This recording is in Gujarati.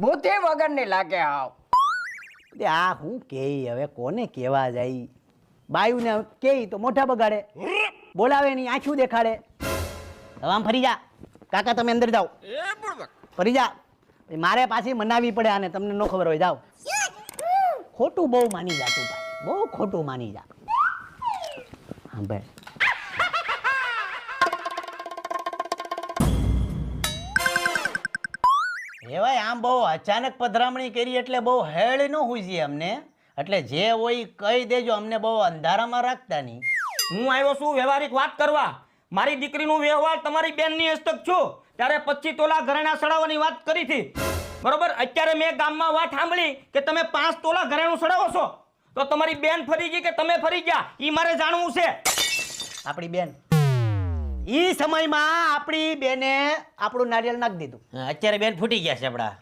બુદ્ધિ વગરની લાગે હાવ. આ હું કે હવે કોને કેવા જાય? બાયુને કે તો મોઢા બગાડે, બોલાવે ની આંખું દેખાડે. હવે આમ ફરી જા કાકા, તમે અંદર જાઓ. ફરી જા, મારે પાછી મનાવી પડે આને, તમને ન ખબર હોય. જાઓ. ખોટું બહુ માની જા તું, બહુ ખોટું માની જા. હા ભાઈ, એ ભાઈ આમ બહુ અચાનક પધરામણી કરી એટલે બહુ હેળ ન હુઈ અમને. એટલે જે હોય કહી દેજો, અમને બહુ અંધારામાં રાખતા નહીં. હું આવ્યો છું વ્યવહારિક વાત કરવા. મારી દીકરીનું વ્યવહાર તમારી બેનની હસ્તક છું ત્યારે 25 તોલા ઘરેણા સડાવવાની વાત કરી હતી, બરોબર? અત્યારે મેં ગામમાં વાત સાંભળી કે તમે 5 તોલા ઘરેણું સડાવો છો, તો તમારી બેન ફરી ગઈ કે તમે ફરી ગયા એ મારે જાણવું છે. આપણી બેન ઈ સમયમાં આપણી બેને આપણું નારિયેળ નાખી દીધું. અત્યારે બેન ફૂટી ગયા છે આપડા.